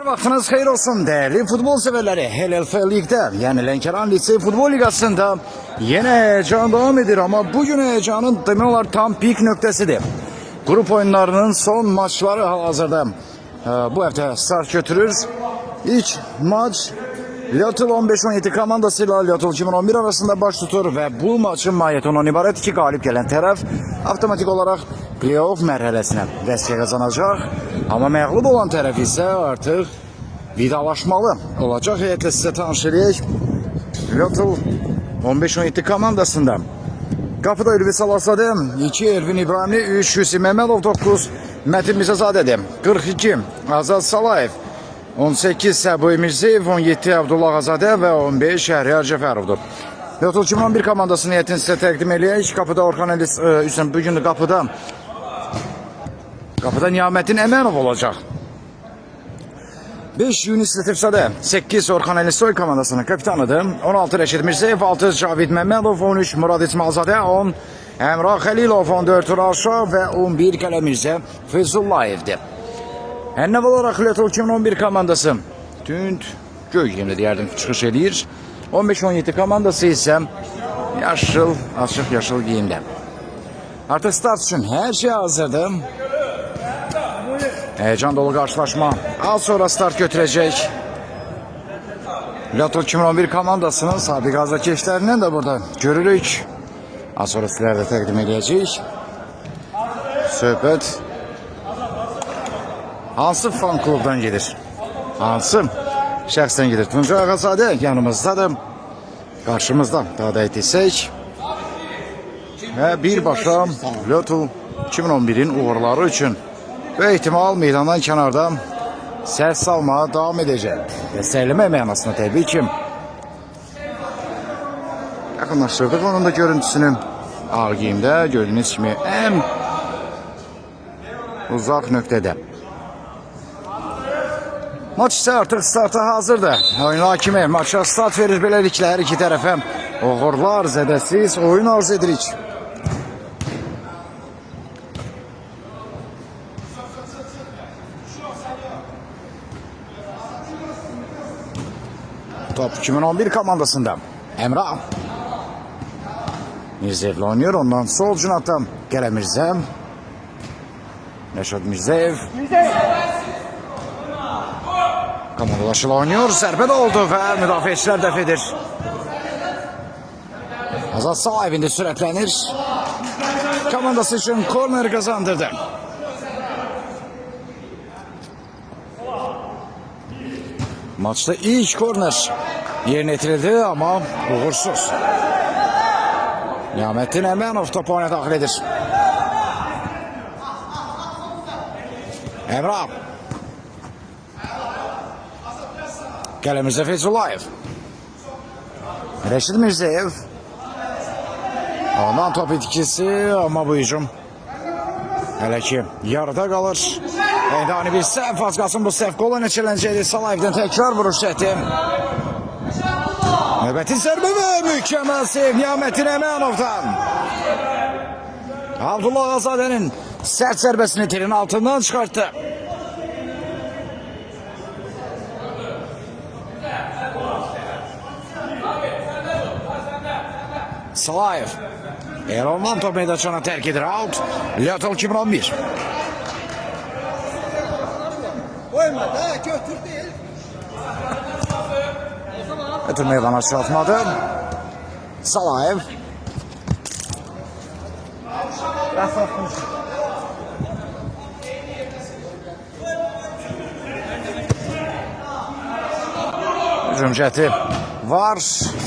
Vaxtınız xeyir olsun değerli futbol severleri. HLF Lig'de yani Lənkəran Lisey Futbol Ligasında yine heyecan devam edir ama bugün heyecanın demeler tam pik nöqtəsidir. Grup oyunlarının son maçları hal-hazırda bu hafta start götürür. İlk maç Lyotl 15-17 komandasıyla Lyotl 2011 arasında baş tutur ve bu maçın mahiyyəti ondan ibarət ki, galip gelen taraf avtomatik olarak playoff mərhələsinə vəsvə qazanacaq. Ama məğlub olan taraf ise artık vidalaşmalı olacak. Heyətle size tanış edək. Lyotl 15-17 komandasında qapıda Ülvi Salasadı, 2 Elvin İbrahimli, 3 Hüseyin Məhmədov, 9 Mətin Mirzəzadədir, 42 Azad Salayev, 18 Səbuy Mirziyev, 17 Abdullah Azadə və 15 Şəhriyar Cəfərovdur. Lyotl 2011 komandasının heyətini sizə təqdim eləyək. Qapıda Orxan Elis, bugün qapıda Niyamətin Əmənov olacaq. 5 Yunus Latifzadə, 8 Orxan Elisoy komandasının kapitanıdır. 16 Rəşid Mirziyev, 6 Cavid Məmmədov, 13 Murad İsmailzadə, 10 Əmrah Xəlilov, 14 Raşa və 11 Qələ Mirzə Feyzullayevdir. Ənəv olaraq Lyotl 2011 komandası tünd göy yemli deyərdim çıxış edir. 15-17 komandası ise yaşıl, açıq yaşıl giyimdə. Artıq start üçün hər şey hazırdır. Heyecan dolu karşılaşma az sonra start götürecek. Lyotl 2011 komandasının sabiq azarkeşlərindən də burada görürük. Az sonra sizlərə də təqdim edəcək. Söhbət hansı fan klubdan gedir? Hansı şəxsdən gedir? Tuncay Ağazadə yanımızdadır. Qarşımızda daha da etsək. Və birbaşa Lyotl 2011'in uğurları üçün ve ihtimal meydandan kənarda səs salmaya devam edəcək. Dəstəkləmə mənasında təbii ki. Yaxınlaşdırdıq onun da görüntüsünü. Ağ giyimdə gördüğünüz kimi ən uzaq nöqtədə. Maç ise artık starta hazırdır. Oyun hakimi maça start verir, beləliklə hər iki tərəfə uğurlar, zədəsiz oyun arz edirik. Top 2011 komandasında Emrah Mirzeyev'le oynuyor. Ondan sol cinatta Qələ Mirzə, Rəşad Mirziyev komandalaşıyla oynuyor. Zərbə də oldu və müdafiəçilər dəf edir. Azad Salayev indi sürətlənir. Komandası üçün korner kazandırdı. Maçta ilk korner yerine getirildi ama uğursuz. Niyamətin Əmənov topu oyuna daxil edir. Emrah. Qələ Mirzə Feyzullayev. Rəşid Mirziyev. Ondan top itkisi ama bu hücum hələ ki yarıda qalır. Eydani bir səhv az qalsın, bu səhv qola neçələnəcəkdir. Salayev'dən təkrar vuruş çəkdi. Növbəti zərbə və mükəmməl seyv Niyamətin Əmənovdan. Abdullah Azadənin sərt zərbəsini telin altından çıxartdı. Salayev. Elondan top meydançana tərk edir. Out. Lyotl 2011. Ötür meydana çıkartmadı. Salayev. Hücum cəhdi var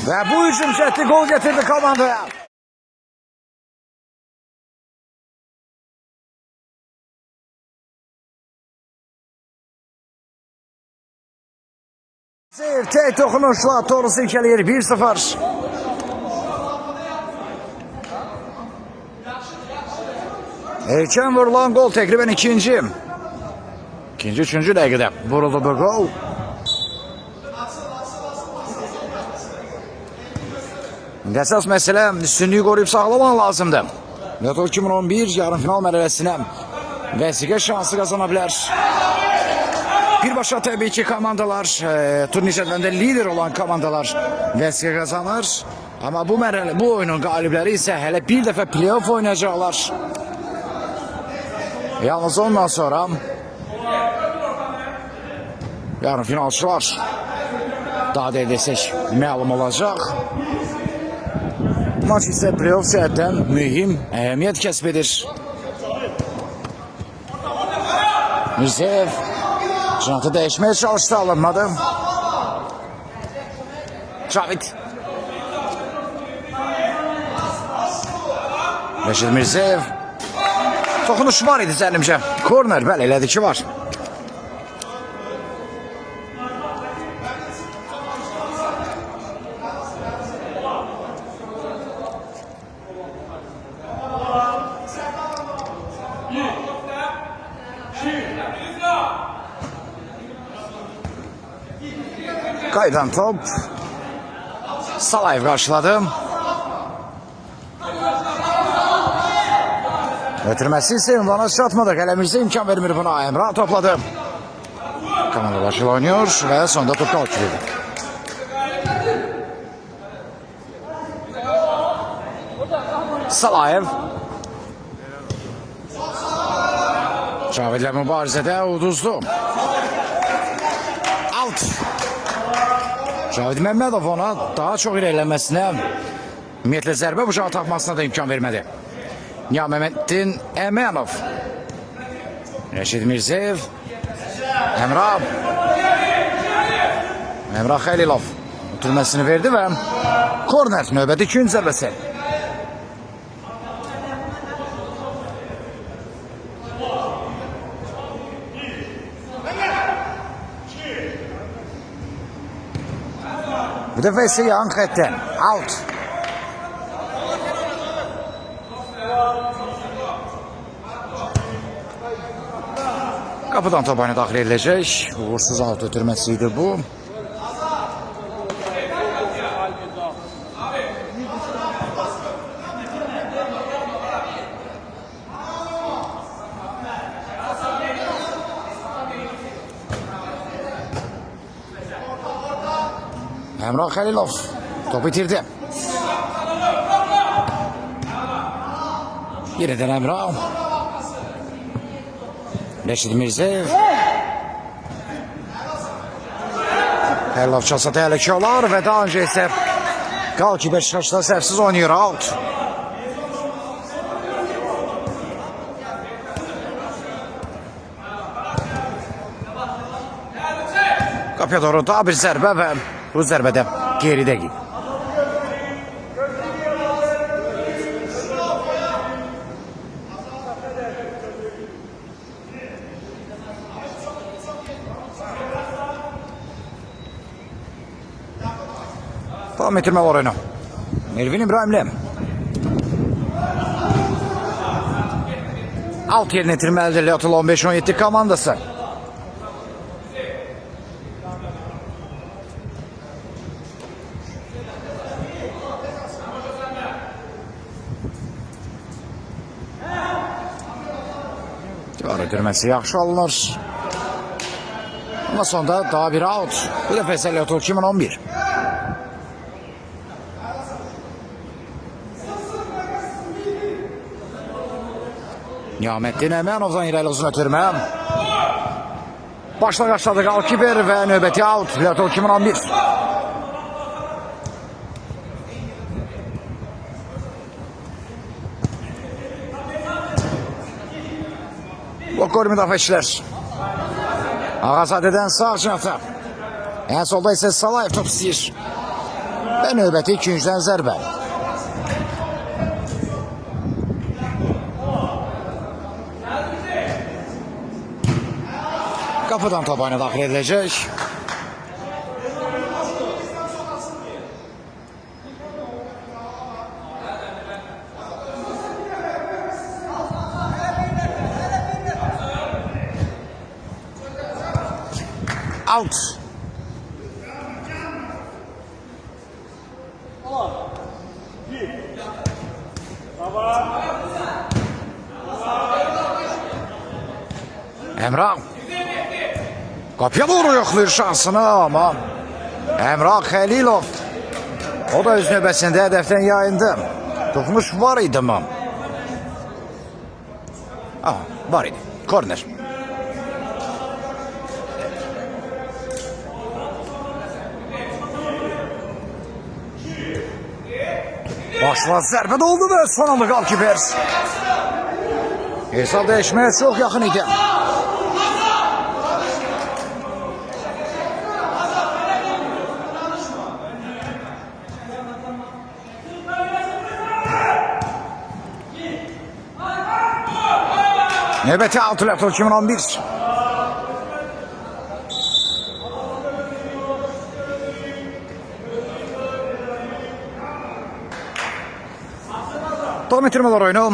ve bu hücum cəhdi gol getirdi komandaya. Tek dokunuşla Torus ilkeleyir 1-0. Erken vurulan gol tekriben ikinci, üçüncü dəqiqədə vuruldu bu gol. Əsas məsələ üstünlüyü qoruyub sağlamaq lazımdır. Lyotl 2011 yarım final mərhələsinə vəsiqə şansı qazana bilər. Birbaşa tabii ki komandalar, turniir cədvəlində lider olan komandalar vəsqə qazanır. Ama bu oyunun qalibləri isə hələ bir dəfə playoff oynayacaqlar. Yalnız ondan sonra yarın finalçılar daha da desək məlum olacaq. Maç isə playoff cəhətdən mühim əhəmiyyət kəsb edir. Mirzeyev Canatı dəyişməyə çalışdı, alınmadı. Cavid Rəşid Mirzeyev toxunuş var idi zəlimcə. Korner, bəli, elədi ki var. Qaydan top. Salayev qarşıladı. Ötürməsi isə ünvana çatmadı. Qələmizdə imkan vermir buna. Emrah topladı. Komandalaşıl oynuyor və sonda top qalkilidir. Salayev. Cavidlə mübarizədə uduzdu. Out. Cavid Məmmədov ona daha çox irəlilənməsinə, ümumiyyətlə zərbə bıçağı tapmasına da imkan vermədi. Niyaməddin Əmənov. Rəşid Mirzeyev. Emrah Xəlilov ötürməsini verdi və korner, növbəti ikinci zərbəsi. Bu dəfə isə yan xəttdən. Out. Qapıdan top oyuna daxil ediləcək. Uğursuz out ötürməsi idi bu. Emrah Xəlilov topu itirdi. Yenidən Emrah. Rəşid Mirzeyev. Xəlilov çalsa təhlükə olar və daha öncə isə Qalki Beşiktaşda səhvsiz oynayır. Out. Qapıya doğru daha bir zərbə və bu zərbədə geridə gid. Davam ettirmə var oyunu. Elvin İbrahimli. Alt yerini itirməlidir Leotul 15-17 komandası. Ötürməsi yaxşı alınır. Ondan sonra daha bir out. Bu dəfə isə Leotul 2011. Niyaməddin Əmənovdan irəli uzun ötürmə. Başla qaçladı Qalkiber və növbəti out. Leotul 2011. Blokor müdafiəçilər. Ağazadədən sağ cinata. En solda isə Salayev top istəyir. Və növbəti ikinciden zərbə. Kapıdan top oyuna daxil ediləcək. Out. Emrah. Kapıya doğru yokluyor şansını ama Emrah Xəlilov o da öz növbəsində hədəfdən yayındı. Toxunuş var idi mi? Var idi. Korner. Başla zərbə oldu və son anda qalkiper. Hesab dəyişməyə çox yaxın idi. Növbəti Outlet 2011. Davam ettirmələr oyunu.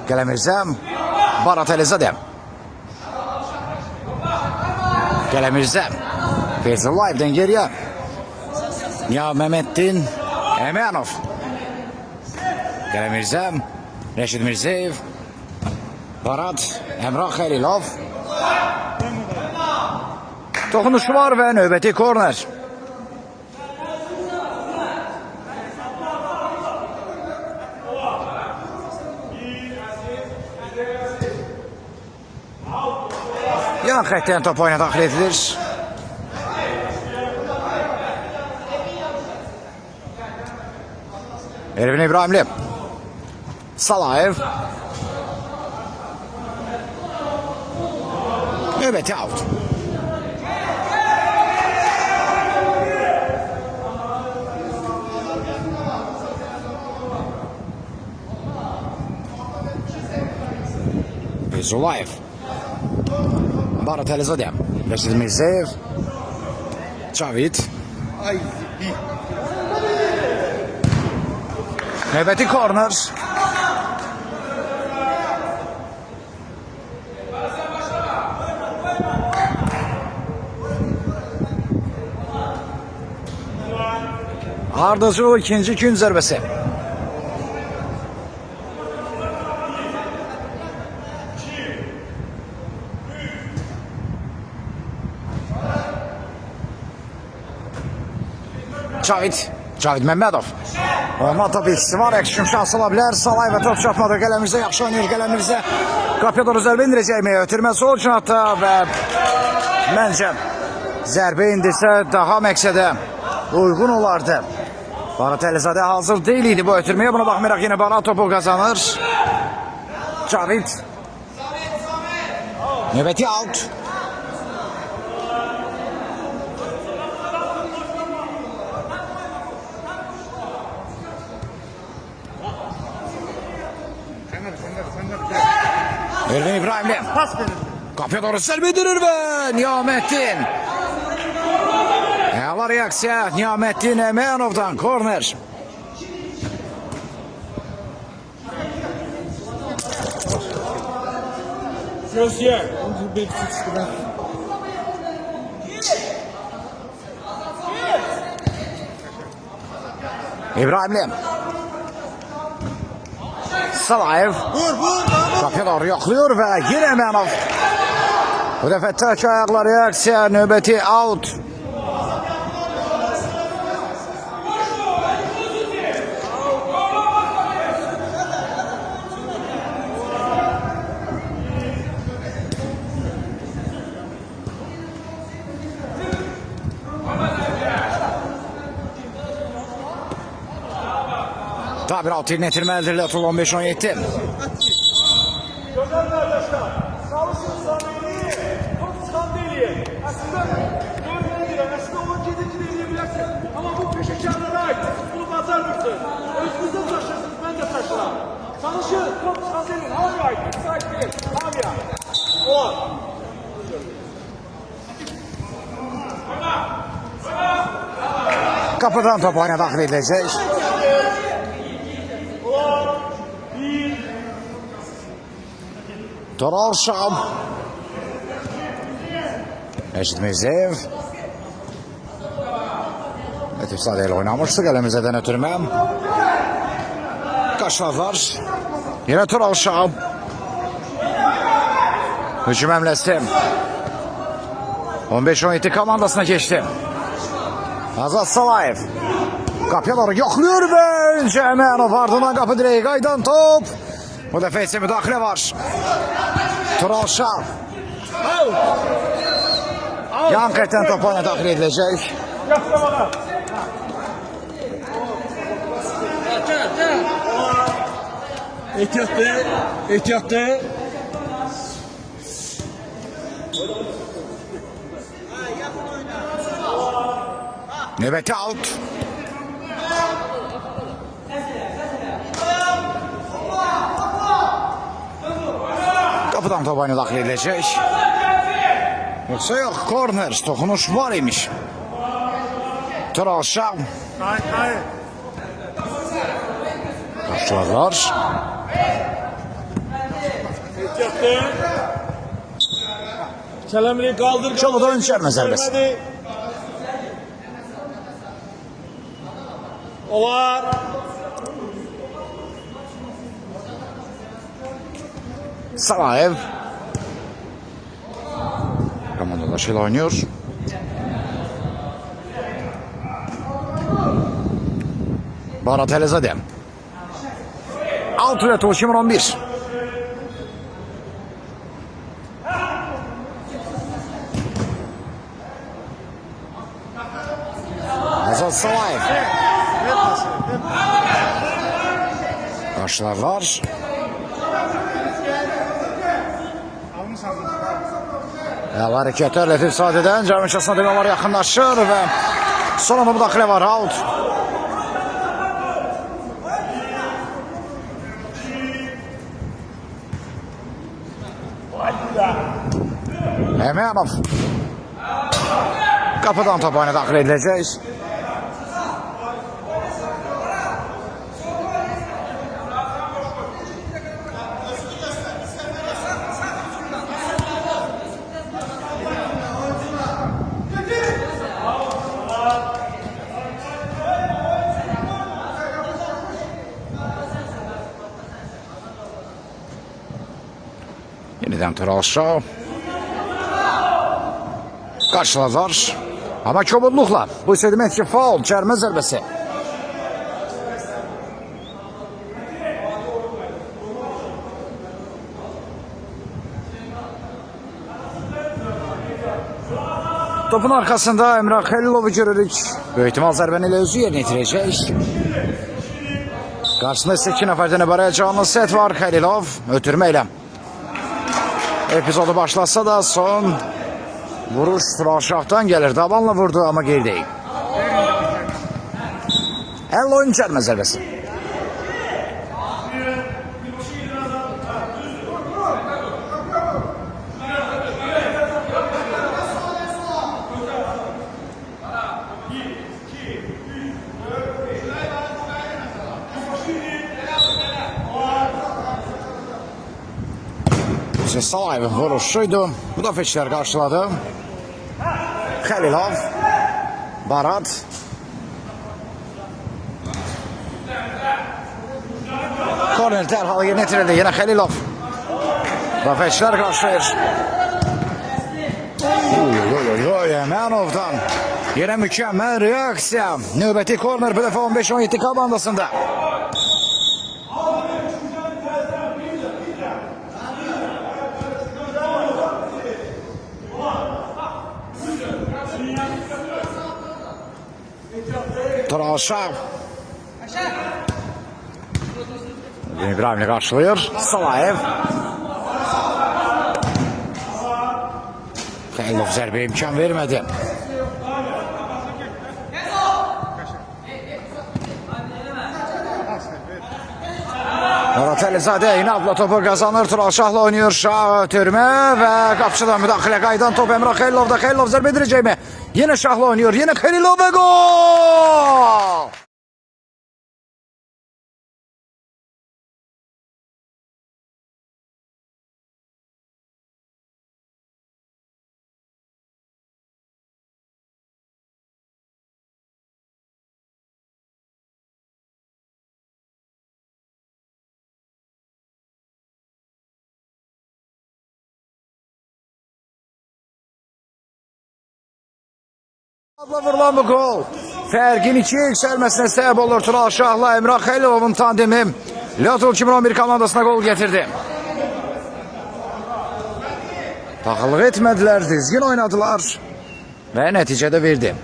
Qələmirzə Baratelizade. Qələmirzə Feyzullaev'dən geriyə Niyaməddin Əmanov. Qələmirzə Rəşid Mirzəyev. Barat Emrah Xəlilov. Toxunuşu var və növbəti korner. Yan xəttdən top oyuna daxil edilir. Ervin İbrahimli. Salayev. Növbəti out. Feyzullayev. Baratelizade. Rəşid Mirzəyev. Cavid. Növbəti korner. Ardıcı o ikinci gün zərbəsi. Cavid Məmmədov. Ondan top ikisi var. Ekşim şansı ola bilər. Salayev top çarpmadı. Qələmirzə yaxşı oynayır. Qələmirzə qapıya doğru zərbə indirəcəkmi? Ötürmə sol cinatda və məncə zərbə indirsə daha məqsədə uyğun olardı. Baratelizade hazır deyil idi bu ötürməyə. Buna baxmayaraq yenə Barat topu qazanır. Cavid. Növbəti out. Ervin İbrahimli. Kapıya doğru zərbə indirir və Niyaməddin. Əla reaksiya Niyaməddin Əmənovdan korner. İbrahimli. Salayev. Kapıya doğru yoxluyor və yenə Əmanov. Bu dəfə tək ayaqla reaksiya növbəti out. Tabir altı yerinə yetirməlidir Leotul 15-17. Gözəl qardaşlar, çalışın samimi, top çıxan deyilir. Əslində, görməni deyirəm, əslində onu gedici deyilə bilərsin. Amma bu peşəkarlara ait, bunu bacarmırsın. Özünüzdə çaşırsınız, mən də çaşıram. Çalışın, top çıxan deyilir, hamıya ait, sahip deyil, hamıya. Olan. Kapıdan top oyuna daxil ediləcək. Toral Şam. Rəşid Mirzəyev. Latif Sadə ilə oynamışdı. Qələmirzədən ötürməm. Qaşladılar. Yenə Toral Şam. Hücum hamlesi. 15-17 komandasına geçti. Azat Salayev. Kapıya doğru yoklıyor ve önce Emenov, ardından kapı direği kaydan top. Bu defa ise müdahale var. Tural Şah. Yan kaytan topu oyuna dahil edilecek. Ehtiyatlı. Ehtiyatlı. Nöbeti out. Kapıdan top oyuna dahil edilecek. Yoksa yok, korner, dokunuş var imiş. Tural Şah. Hayır. Karşılarlar. Ehtiyatlı. Kelemini kaldır. Çalıda ön çerme serbest. Olar. Salayev. Komandolaşıyla oynuyor. Barat Elezade. Outlet Toşimur 11. Azat Salayev. Karşılarlar. Ya hareketler Latif Sade'den Cermişasına demiyorlar, yakınlaşır ve son anda müdahale var. Out. Emenov. Kapıdan top oyuna dahil edilecek. Yeniden Tural Şah. Karşıladılar. Ama kobudlukla. Bu ise demek ki faul. Çerme zərbesi. Topun arkasında Emrah Xəlilov'u görürük. Böyük ihtimal zərbəni ilə özü yerinə itirəcək. Qarşısında ise 2 nəfərdən ibarət canlı set var. Xəlilov ötürməklə epizodu başlasa da son vuruş Tural Şah'tan gelir. Davanla vurdu ama geri değil. El oyun çerme zərbesi. Salayev'in vuruşuydu. Bu da feçler karşıladı. Xəlilov. Barat. Korner dərhal yerinə itirildi. Yine Xəlilov. Bu feçler karşılayır. Emenov'dan yine mükemmel reaksiya. Növbəti korner bu defa 15-17 komandasında. Tural Şah. İbrahim'le karşılıyor. Salayev. Xəlilov zərbə imkan vermedi. Murat Elizade inatla topu kazanır. Tural Şah'la oynuyor. Şah ötürme ve kapçıdan müdahale kaydan top Emrah Xəlilov'da. Xəlilov zərbə ediləcək mi? Yine Şah'la oynuyor. Yine Xəlilov ve gol! Vurulan bu gol fərqin 2'ye yükselmesine sebep olur. Tural Şah'la Emrah Xeylov'un tandemi Loto 2011 komandasına gol getirdi. Takılıq etmediler, dizgin oynadılar ve neticede verdi.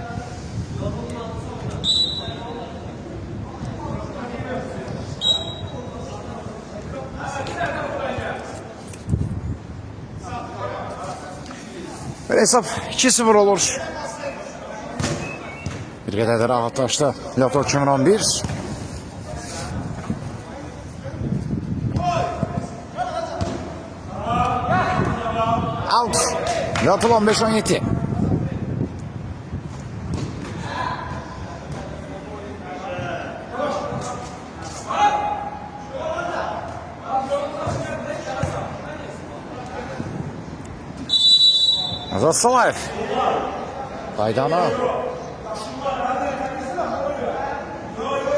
Ve hesap 2-0 olur. Bir qədər də rahatlaşdı Loto 2011. Out. Loto 15-17. Azad Salayev. Qaydana.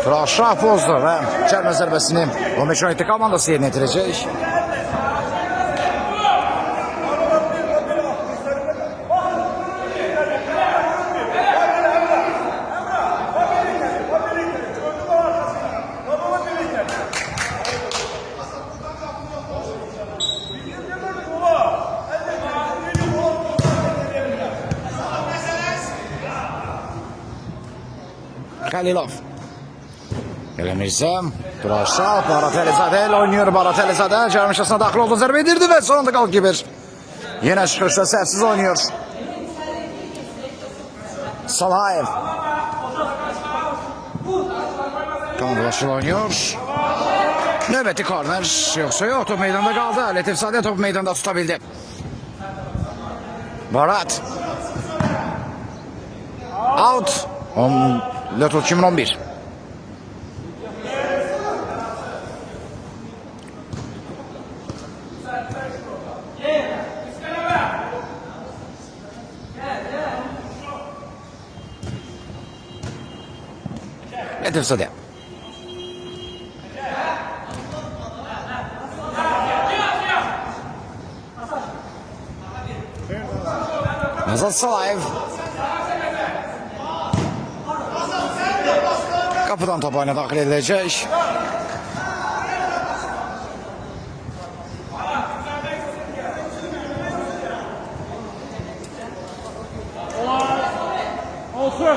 Tural Şah pozdu ve çelme zərbəsini 15-17 komandası yerine yetirecek. Halilov. Eləmirsə, Tural Şah, Barat Elizade ile oynuyor. Barat Elizade cərmişasına daxil oldu, zərbə edirdi ve sonunda golkiper. Yine çıxışda səhvsiz oynuyor. Salayev. Kandalaşıl oynuyor. Növbəti korner, yoksa yok, top meydanda kaldı. Latif Sade top meydanda tutabildi. Barat. Out. Loto 2011. Latif Sade. Azad Salayev. Kapıdan top oyuna daxil edilecek. Olsun.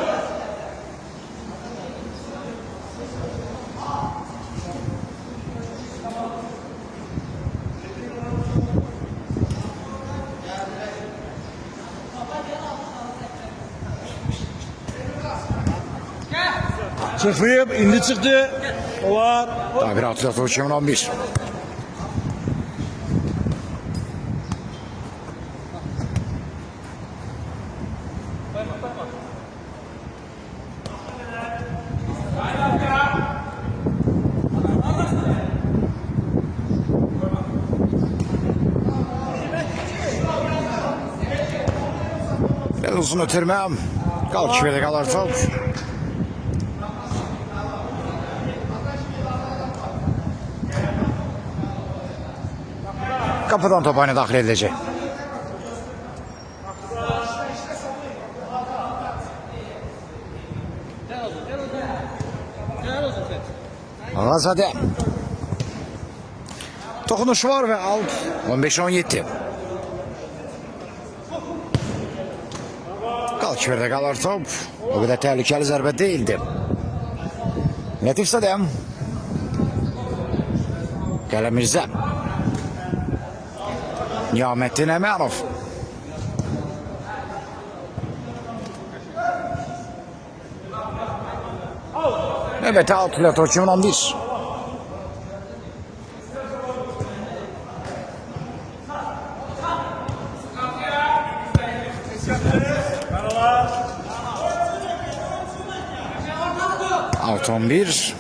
Çıkıyıp indi çıktı. Olar. Tabir atıyor 2011. Biraz uzun ötürmem. Kal kifede kalır top. Kapıdan top oyuna daxil edilecek. Ağazade. Toxunuş var ve alt 15-17. Kal kifede kalır top. O kadar tehlikeli zərbə değildi. Latif Sade. Qələmirzə. Niyamettin Emanov. Evet, out Loto 2011. Out 11.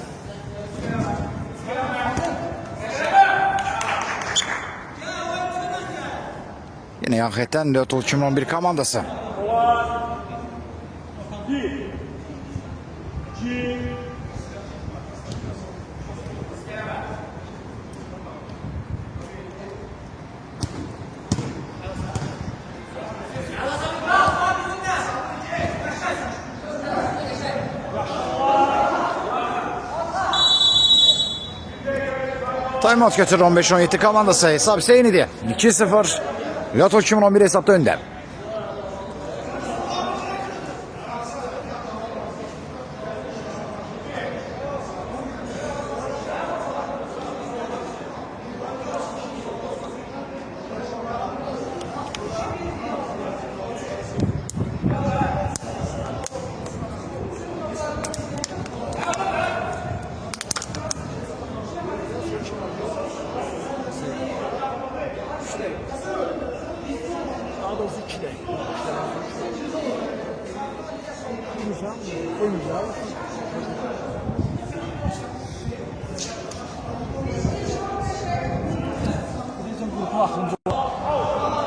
Yine hakikaten Loto 2011 komandası. Timeout götürür 15-17 komandası. Hesap Hüseyin'idi. 2-0. Loto 2011 hesapta önde. Daha doğrusu 2'de. Koymayacağım. Bizim grupu akıncı.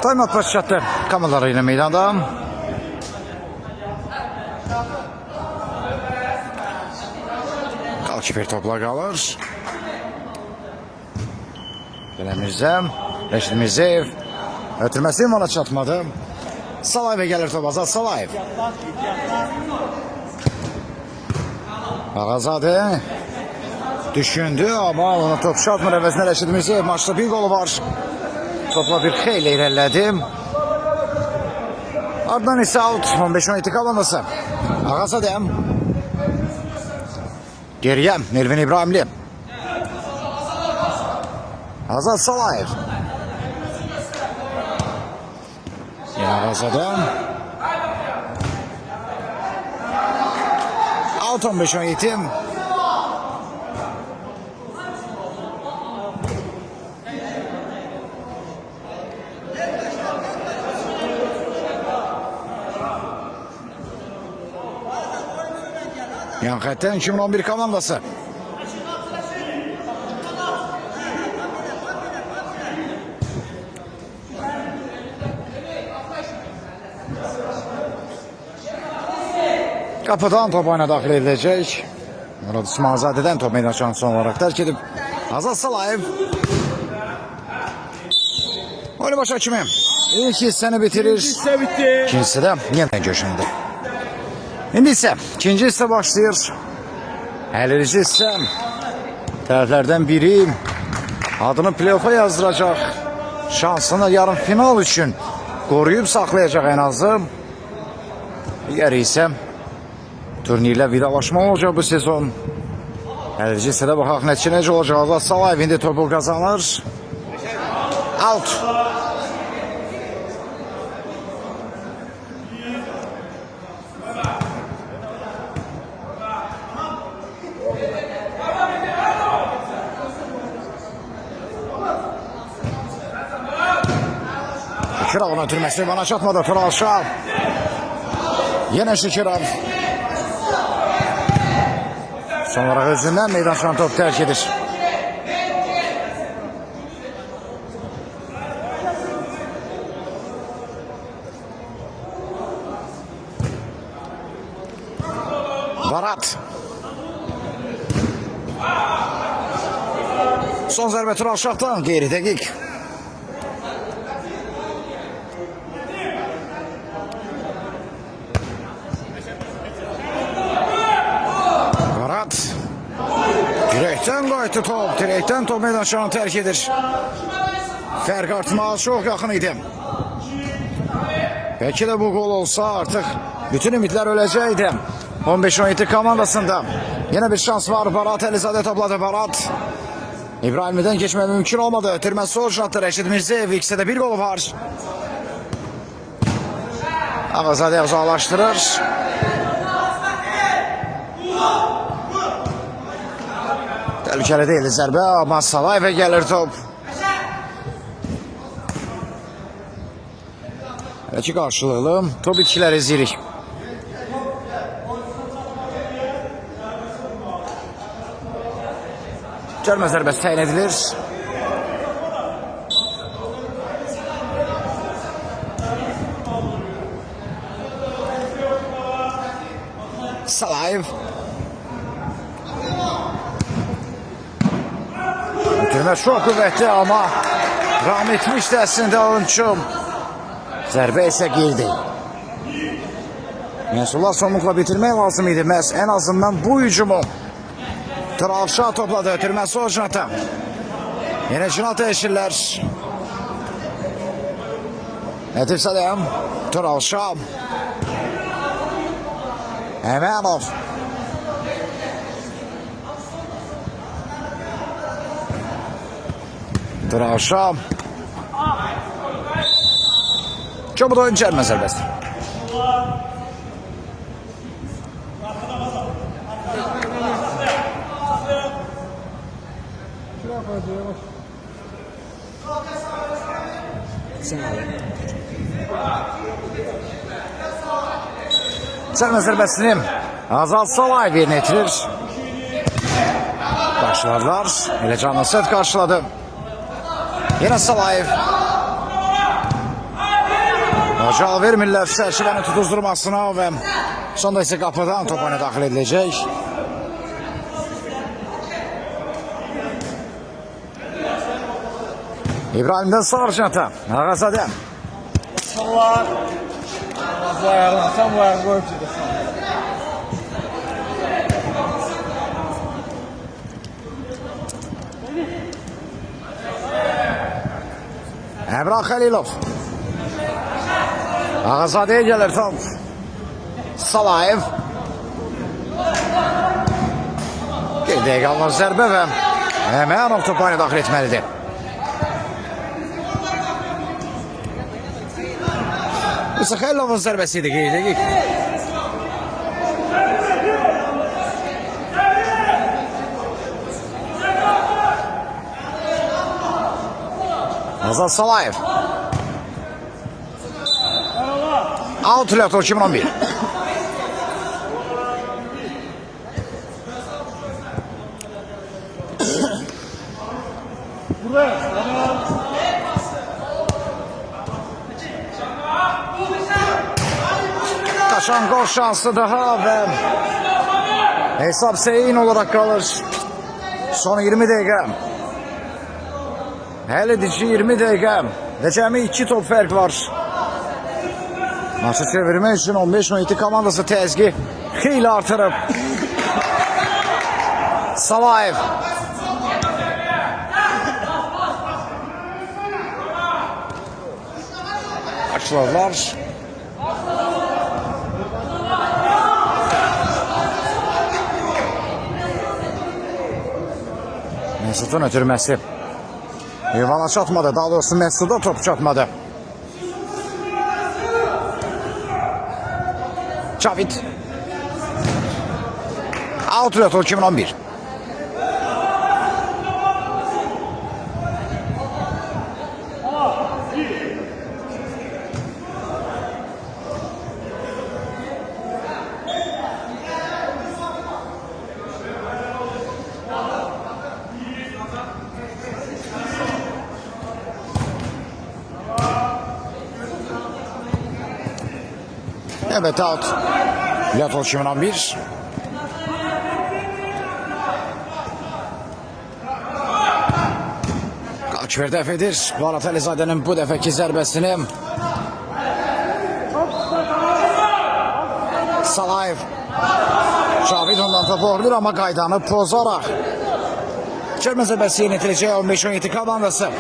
Timeout başlattı. Kameralar yine meydanda. Kalçıper topla kalır. Gelen Mirzem. Reşit Mirzeyev. Ötürmesi imana çatmadı. Salayev'e gelir top Azad Salayev. Ağazade düşündü ama ona top çatmır. Evesine Reşit Mirzeyev. Maçta bir gol var. Topla bir xeyli ilerledi. Ardından ise out. 15-17 komandası. Ağazade. Geriye Elvin İbrahimli. Azad Salayev. Yine Ağazade. Out 15-17. Yan xəttən 2011 komandası. Kapıdan top oyuna daxil edilecek. Murad İsmailzadədən top meydançanı son olarak terk edib. Azad Salayev. Oyunu başa kimi. İlk hissəni bitirir. Hisse bitti. İkincisi de yeniden köşendi. İndi ise ikinci hisse başlayır. Əlirici ise tərəflərdən biri adını play-off'a yazdıracaq. Şansını yarım final üçün qoruyub saxlayacaq en azı. Digəri isə turnirlə vidalaşma olacaq bu sezon. Əlirici hissədə baxaq nəticə necə olacaq. Azad Salayev indi topu kazanır. Out. Şikirov'un ötürmesi bana çatmadı. Tural Şah. Yine Şikirov. Son olarak özünden meydançadan top terk edir. Barat. Son zərbə Tural Şah'tan geri dəqiq. Direkten qayıtdı top. Direkten top meydançanı terk edir. Fərq artmağa çok yaxın idi. Belki de bu gol olsa artık bütün ümitler öləcəkdi. 15-17 komandasında yine bir şans var. Barat Elizade topladı. Barat İbrahim'den geçme mümkün olmadı. Ötürmesi olacaktı. Reşit Mirzeyev. İkisi de bir gol var. Ağazade uzaklaştırır. Tehlikeli değil zərbə ama Salayev'e gelir top. Belki karşılıqlı top itkiləri izləyirik. Cərmə zərbəsi təyin edilir. Salayev. Ötürmə çok kuvvetli ama ram etmişdi əslində oyunçum. Zərbə isə girdi. Mensular sonluqla bitirmək lazım idi. Məhz en azından bu hücumu Tural Şah topladı. Ötürməsi Ojnata. Yine Cüneyt Yeşiller. Latif Sadem. Tural Şam. Emanov. Tural Şam. Çabuk oyun çelme serbest. Çelme serbestini Azal Salayev yerine getirir. Karşıladılar. Hele Canlı Set karşıladı. Yine Salayev. Hoca vermirlər çərçivəni tutuzdurmasına ve sonda ise kapıdan topuna daxil edilecek. İbrahim'den Sarıcant'a. Ağazaden. Allah. Bu ayardan sen bu ayarı koyup çıkıyorsun. Emrah Halilov. Ağazade'ye gelir top. Salayev. Bir dəqiqəlik zərbə və Emanov topunu daxil etməlidir. Xəlilovun zərbəsi idi qeyd edək. Azad Salayev. Outlet 2011. Kaçan gol şansı daha ve hesap seyin olarak kalır. Son 20 dakika. Hələ edici 20 dakika ve cəmi 2 top fərq var. Maçı çevirmək üçün 15-17 komandası təzgi xeyli artırıb. Salayev. Açılarlar. Mesut'un ötürməsi. Eyvana çatmadı. Daha doğrusu Mesut'a top çatmadı. Çavit. Outlet 2011. Evet out. Latol 2011. Kaçver dəf edir. Barat Alizade'nin bu dəfəki zərbəsini. Salayev. Şavid ondan topu ordur ama qaydanı pozaraq. Çelme zərbəsi yenitiləcək 15-17 komandası.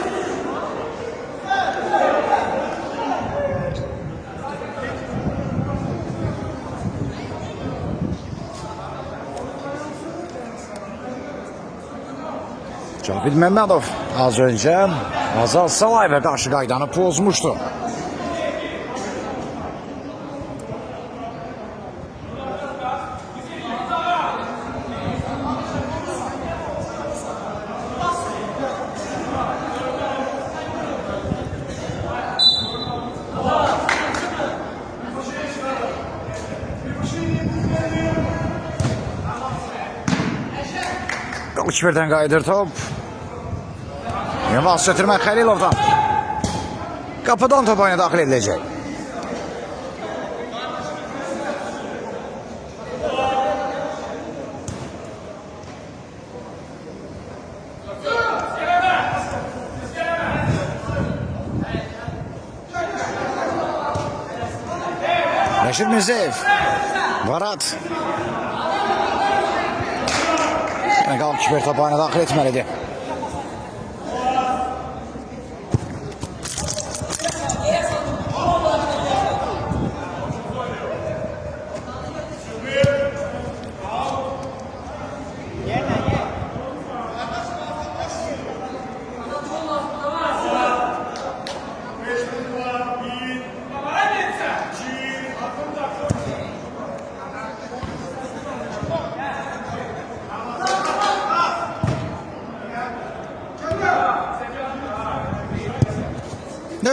Cavid Məmmədov az önce Azal Salayev'e karşı qaydanı pozmuştu. Qılıçverdən qayıdır top. Yılmaz Sötürmən Xəlilovdan. Qapıdan top oyuna daxil ediləcək. Rəşid Mirzəyev. Varat. Yine Qılıçver top oyuna daxil etməlidir.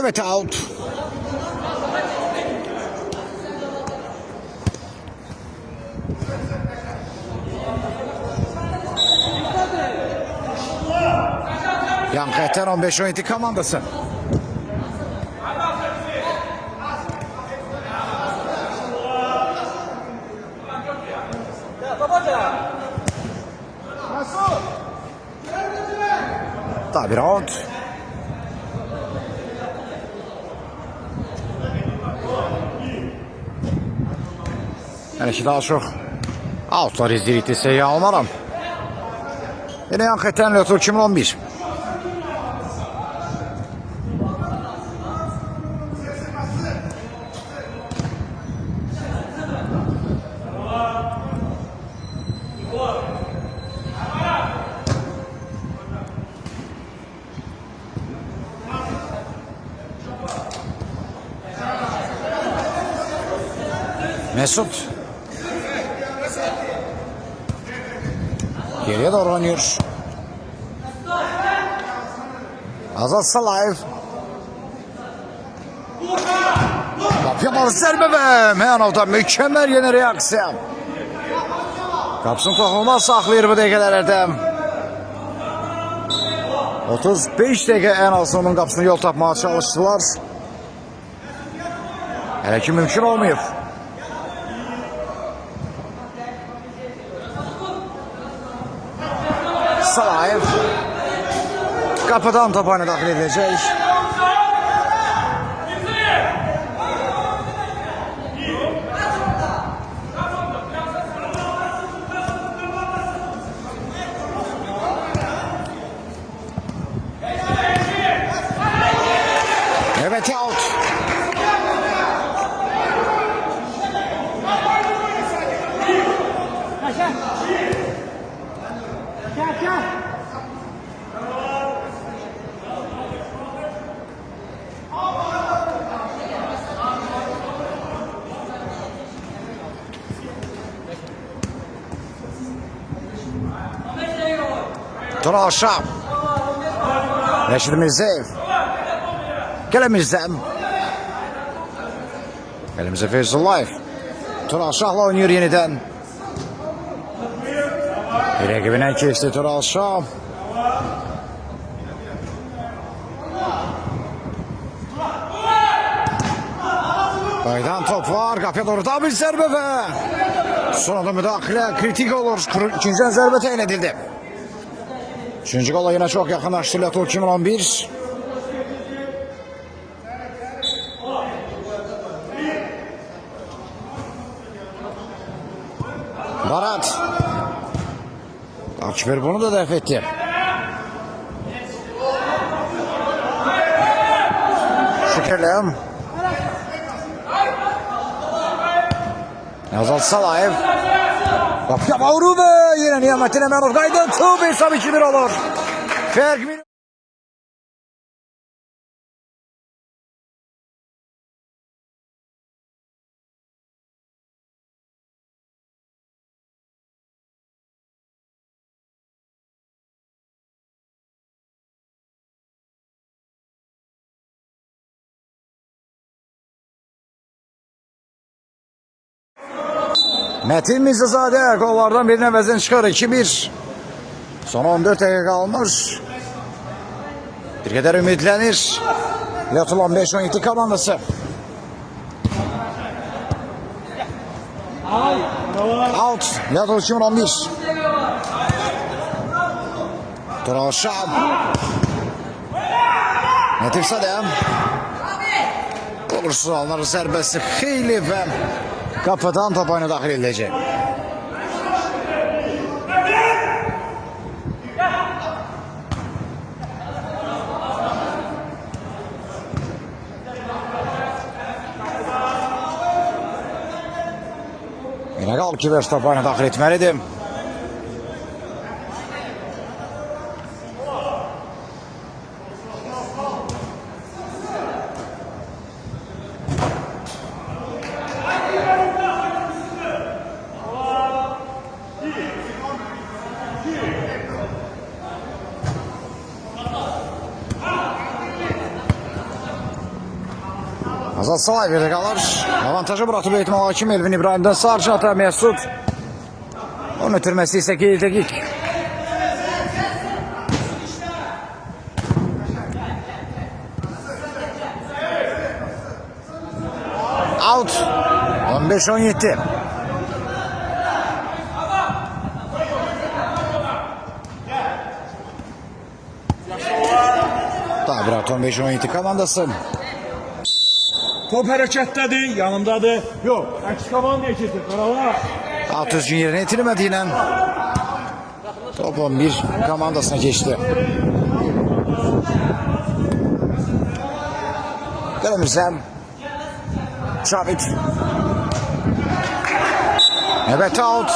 Evet, out. Yan xətdən 15-17 komandası. Daha bir out. Yəni ki, daha çox outlar izləyirik desək almaram. Yine yan xətdən Lotur 2011. Mesut geriye doğru oynuyor. Azat Salayev yapamalı zərbe ve Meyanov'da mükemmel yeni reaksiyon. Kapsın toxunma saxlayır bu dəqiqələrdə. 35 dəqiqə en az onun qapısını yol tapmaya çalıştılar. Hələ ki mümkün olmayıb. Salayev kapıdan topağını daxil edecek. Evet, out. Tural Şah. Reşid Mirzayev. Gelemizden. Elimize Feyzullayev. Tural Şah'la oynuyor yeniden. Rakibinden kesti Tural Şah. Baydan top var. Kapıya doğru daha bir zərbe ve sonunda müdahale kritik olur. İkinci zərbe təyin edildi. Üçüncü gola yine çok yakınlaştı Lotur 2011. Barat. Akşefer bunu da def etti. Şükürlüm. Azat Salayev. Kapıya vurdu ve yine Niyamettin Emenov kaydı. Tövbe hesap 2-1 olur. Fark bir. Metin Mirzazade gollardan birine vezin çıkar 2-1. Son 14 dakika kalmış. Bir kadar ümitlenir. Lotur 15-17 komandası. Out. Lotur 2011. Tural Şah. Metin Sadem. Olursa alınır zərbesi xeyli ve kapıdan topağını daxil edəcək. Yine qal ki, topağını daxil etməlidir. Azad Salay bir qalır. Avantajı bıraktı bu ehtimal hakim Elvin İbrahim'den Sarıcı ata Mesut. Onun ötürməsi isə 2 dəqiq. Out. 15-17. Tabrat 15-17 komandası. Top hərəkətdədir, yanımdadır. Yox, əks komandaya keçir. Qaralar. Alt düzgün yerine itilmediğiyle top 11 komandasına geçti. Önümüzde Çavit. Evet out.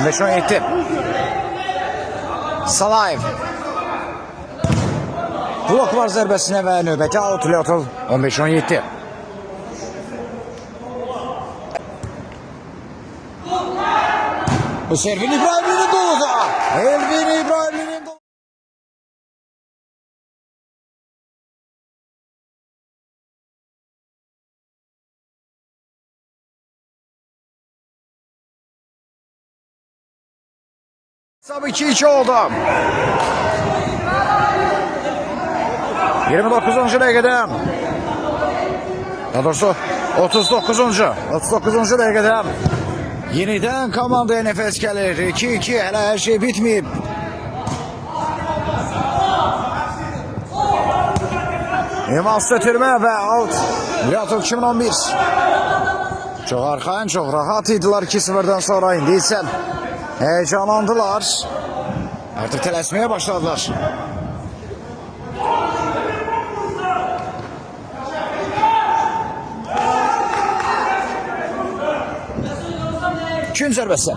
15-17. Salayev. Blok var zərbəsine ve növbəti out Lyotl 15-17. Bu Elvin İbrahim'in doluda. Elvin İbrahim'in doluda. Tabii ki 2 oldu. 29. dəqiqədə. Daha doğrusu 39. dəqiqədə. Yeniden komandaya nefes gelir. 2-2 hele her şey bitmeyip. İmaz götürme ve out. Lyotl 2011. Çok arkayn, çok rahat idilər 2-0'dan sonra. İndi isə heyecanlandılar. Artık tələsməyə başladılar. Gün zərbəsi.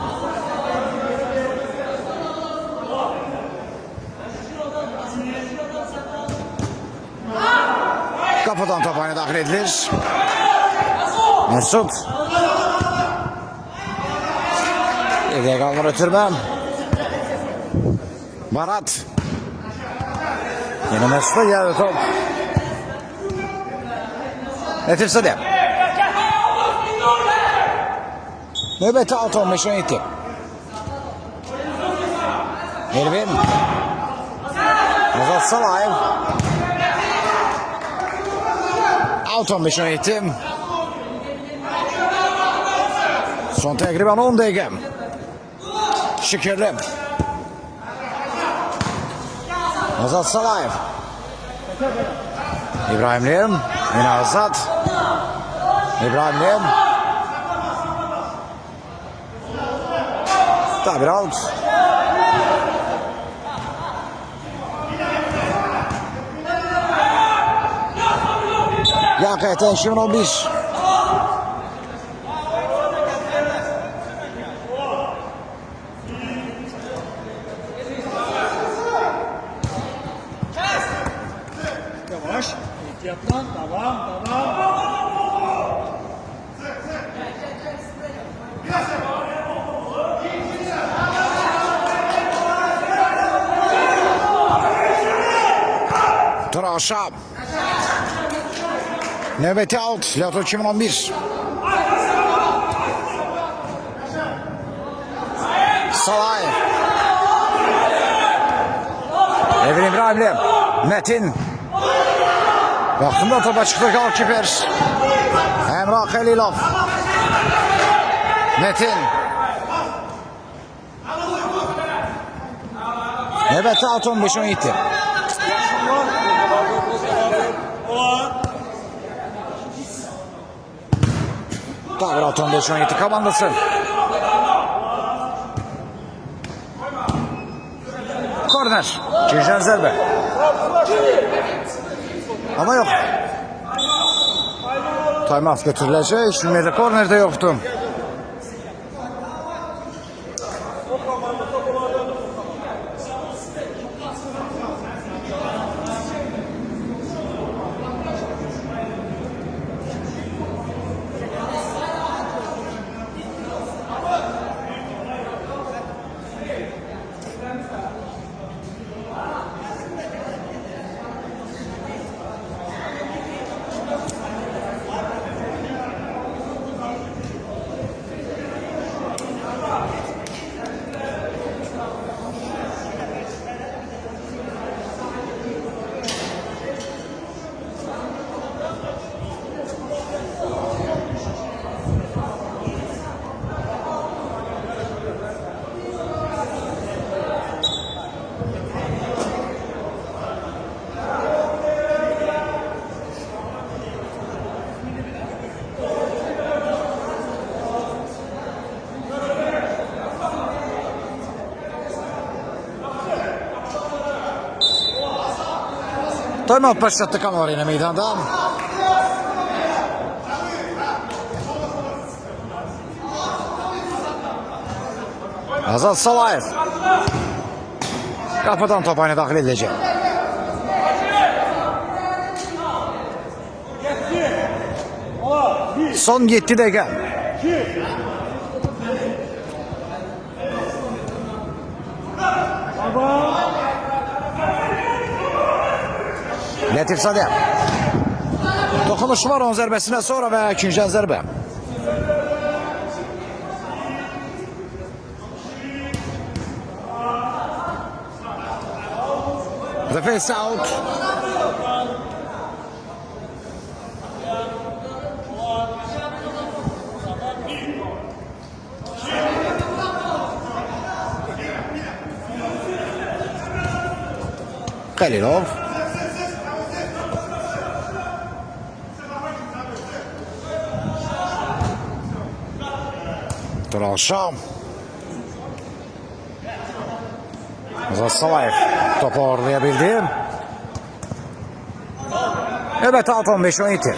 Kapıdan top oyuna daxil edilir. Mesut. Bir dəqiqə ötürməm. Barat. Yine Mesut'a geldi top. Netirse de. Növbəti 6-15-17. Elvin. Azad Salayev. 6-15-17. Son təqribən 10 dəqiqə. Şükürlü. Azad Salayev. İbrahimli. Yine Azad. İbrahimli. Bir out. Yakayeten 2011. Yavaş. İhtiyatlan. Devam. Turaşa. Növbəti out. Lyotl 2011. Salayev. Elvin İbrahimli. Metin. Vaxtında topa çıxdı golkiper. Emrah Xəlilov. Metin. Növbəti out 15-17. Tabrat 15-17 komandası. Korner. Girişen zərbe. Ama yok. Timeout götürülecek. Şimdi kornerde yoktu. Timeout başlattı Kanlar yine meydanda. Azat Salayev. Kapıdan top oyuna daxil ediləcək. Son 7 dəqiqə. Latif Sadeh. Dokunuş var onun zərbəsindən sonra və ikinci zərbə. The face out. Kalilov. Turalşam. Zasalayev topu orlayabildi. Evet, 6-15-17.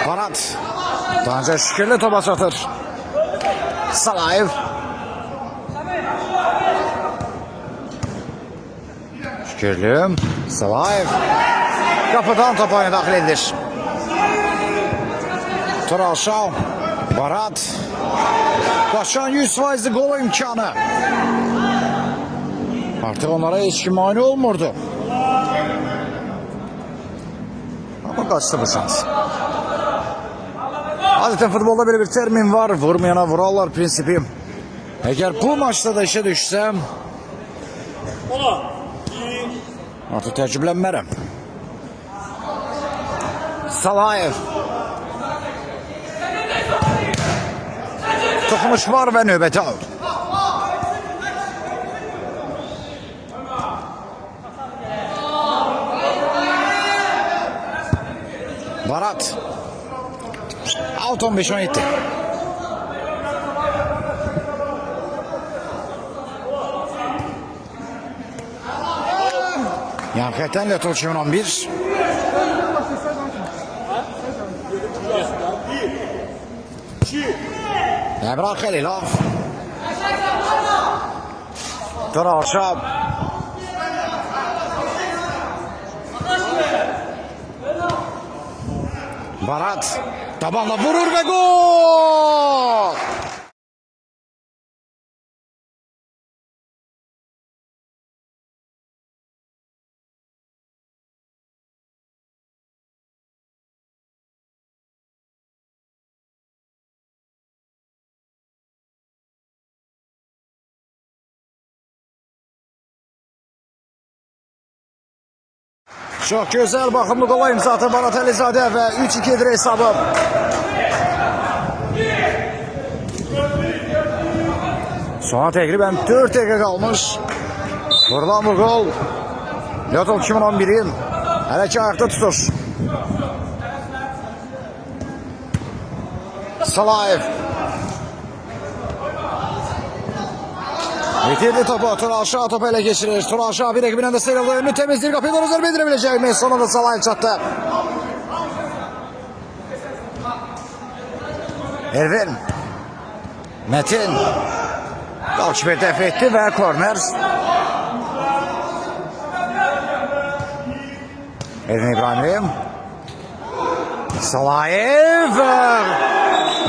Barat. Daha önce şükürlü topa çatır. Salayev. Şükürlü. Salayev. Kapıdan top oyuna daxil edilir. Turalşav. Barat. Qaçan 100% gol imkanı. Artık onlara hiç kim mani olmurdu. Ama kaçtı bu şans. Adeten futbolda böyle bir termin var. Vurmayana vurarlar prinsipi. Eğer bu maçta da işe düşsem artık tecrübelənmərəm. Salayev. Toxunuş var və növbəti out. Barat. Out 15-17. Yanketen Lötol 2011. Emrah Halilov. Turalşam. Barat. Tabanla vurur ve gol! Çok güzel, bakımlı gol imza atı Barat Əlizadeh ve 3-2'dir hesabı. Sona təqribən 4 dəqiqə qalmış. Vurulan bu gol Lötol 2011'i hələ ki ayaqda tutur. Salayev. Bitirdi topu. Turalşah topu ele geçirir. Turalşah bir ekibinden de sıyrıldı. Önünü temizleyip kapıyı doğru zarbe indirebilecek mi? Sonunda Salayev çattı. Ervin. Metin. Golkiper dəf etdi ve korner. Ervin İbrahimov. Salayev.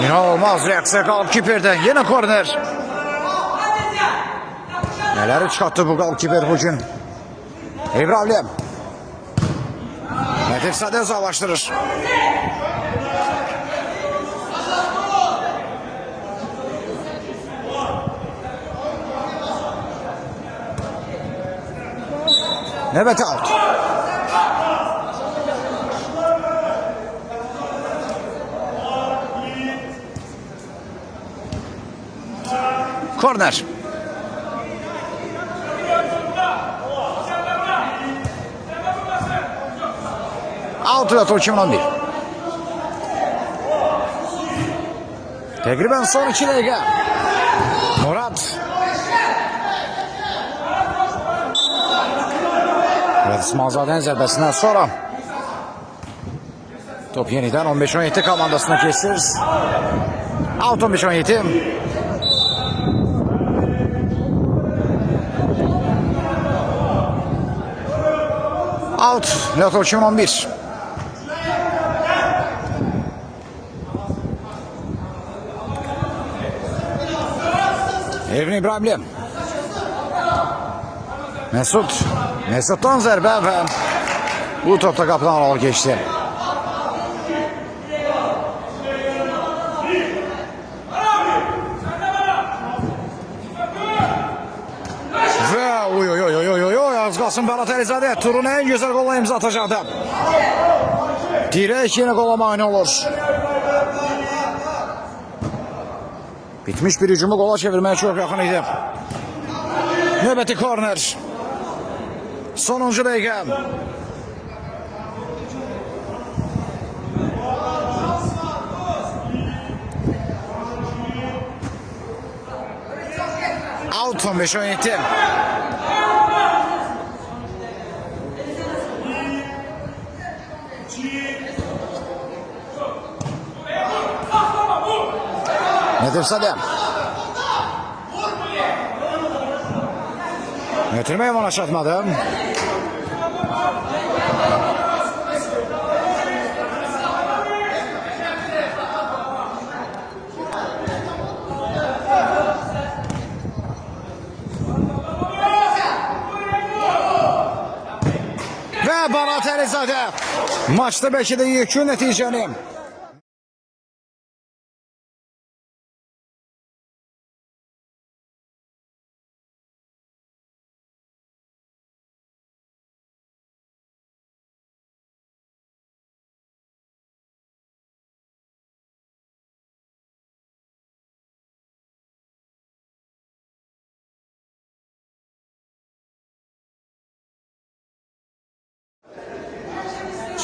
İnanılmaz reaksiya golkiperden. Yine korner. Neleri çıkarttı bu golkiper bugün. İbrahim. Latif Sadeh uzaklaştırır. Növbəti out. Korner. Out Lotto 2011. Tekriben son 2 dakika. Murat. Murat İsmailzade'nin zərbəsindən sonra top yeniden 15-17 komandasına kesir. Out 15-17. Out Lotto 2011. Evren İbrahimli. Mesut'tan zərbə və bu topda qapıdan aralı geçti. Az qalsın Bərat Əlizadə turun en güzel qolla imza atacaktı. Direk yine qola mani olur. Bitmiş bir hücumu qola çevirmeye çok yakın idi. Növbəti korner. Sonuncu dakika. Out 15-17. Nedir Sadem? Götürmeye bana çatmadım. Ve Bərat Əlizadə maçta belki de yekun neticəni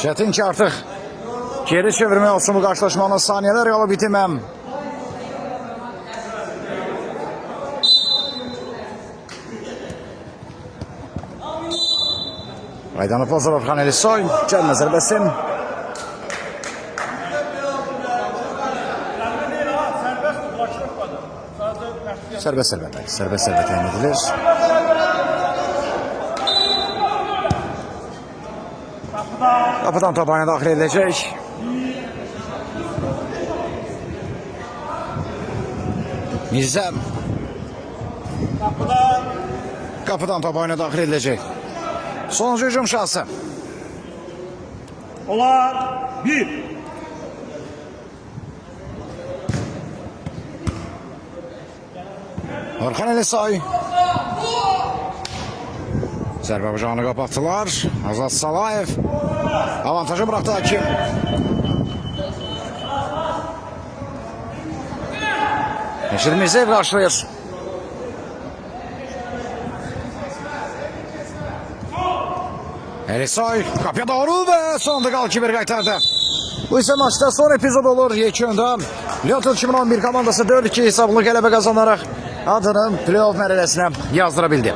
çetin ki artık geri çevirme olsun bu karşılaşmanın saniyeler yolu bitimem. Aydanı Pozorov Xaneli Soy, gəlmə zərbəsin. Serbest təyin edilir. Kapıdan topağına daxil ediləcək. Mirzəm. Kapıdan topağına daxil ediləcək. Sonuncu hücum şansı. Olar 1. Orxan Əlisoy. Zərbə bıcağını qapatdılar. Azad Salayev. Avantajı bıraktı hakim. Eşir Mirzeyev karşılayır. Əlisoy kapıya doğru ve sonunda gol kiber qaytardı. Bu ise maçta son epizod olur. Yekunda Lotto 2011 komandası 4-2 hesablı qələbə qazanaraq adını playoff mərhələsinə yazdıra bildi.